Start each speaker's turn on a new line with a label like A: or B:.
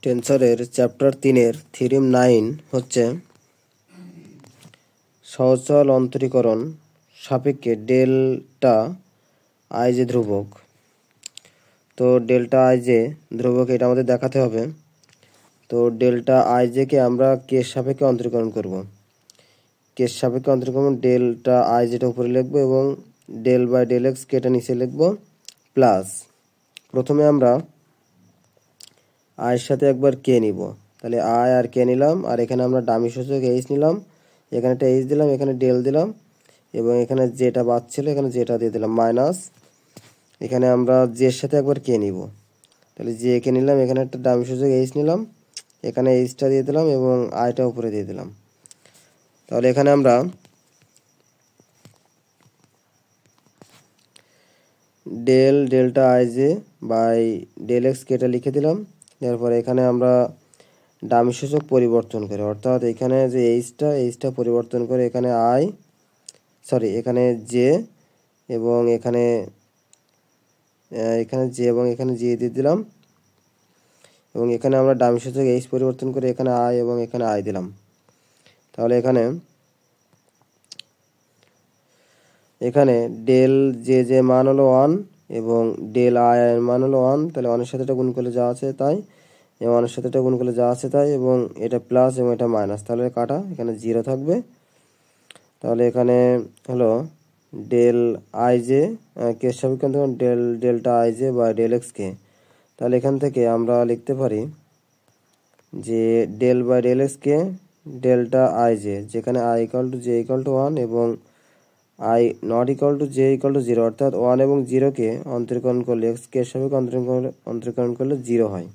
A: টেন্সরের chapter 3-এর theorem 9 হচ্ছে সহজ-সরল অন্তরীকরণ সাপেক্ষে delta I যে ধ্রুবক। তো ডেল্টা আই যে ধ্রুবক এটা আমাদের দেখাতে হবে। তো ডেল্টা আই জে কে আমরা কের সাপেক্ষে অন্তরীকরণ করব। কের সাপেক্ষে অন্তরীকরণ ডেল্টা আই যেটা উপরে লিখবো এবং ডেল বাই ডেল এক্স কেটা নিচে লিখবো প্লাস প্রথমে আমরা আয়ের সাথে একবার কে নিব, তাহলে আই আর কে নিলাম, আর এখানে আমরা ডামি সূচক এইচ নিলাম, এখানে একটা এইচ দিলাম, এখানে ডেল দিলাম এবং এখানে যেটা বাদ ছিল এখানে যেটা দিয়ে দিলাম মাইনাস, এখানে আমরা জের সাথে একবার কে নিব, তাহলে জে কে নিলাম, এখানে একটা ডামি সূচক এইচ নিলাম, এখানে এইচটা দিয়ে দিলাম এবং আইটা উপরে দিয়ে দিলাম। তাহলে এখানে আমরা delta I J by del X কেটা লিখে দিলাম। এরপরে এখানে আমরা ডামি সূচক পরিবর্তন করে, অর্থাৎ এখানে যে এইচটা পরিবর্তন করে এখানে এখানে জে এবং এখানে জে এবং এখানে জি দিয়ে দিলাম এবং এখানে আমরা ডামি সূচক এইচ পরিবর্তন করে এখানে আই এবং এখানে আই দিলাম। তাহলে এখানে ডেল জে মান হলো 1 এবং ডেল আই এর মান হলো 1, তাহলে 1 এর সাথে এটা গুণ করলে যা আছে তাই এবং 1 এর সাথে এটা গুণ করলে যা আছে তাই এবং এটা প্লাস এবং এটা মাইনাস, তাহলে কাটা এখানে 0 থাকবে। তাহলে এখানে হলো ডেল আই জে কে সাপেক্ষে ডেল্টা আই জে বা ডেল এক্স কে। তাহলে এখান থেকে আমরা লিখতে পারি যে del by del x k delta I j, যেখানে i equal to j equal to 1 এবং i not equal to j equal to 0, অর্থাৎ 1 এবং 0 কে অন্তরীকরণ করলে এক্স কে সাপেক্ষে অন্তরীকরণ করলে 0 হয়।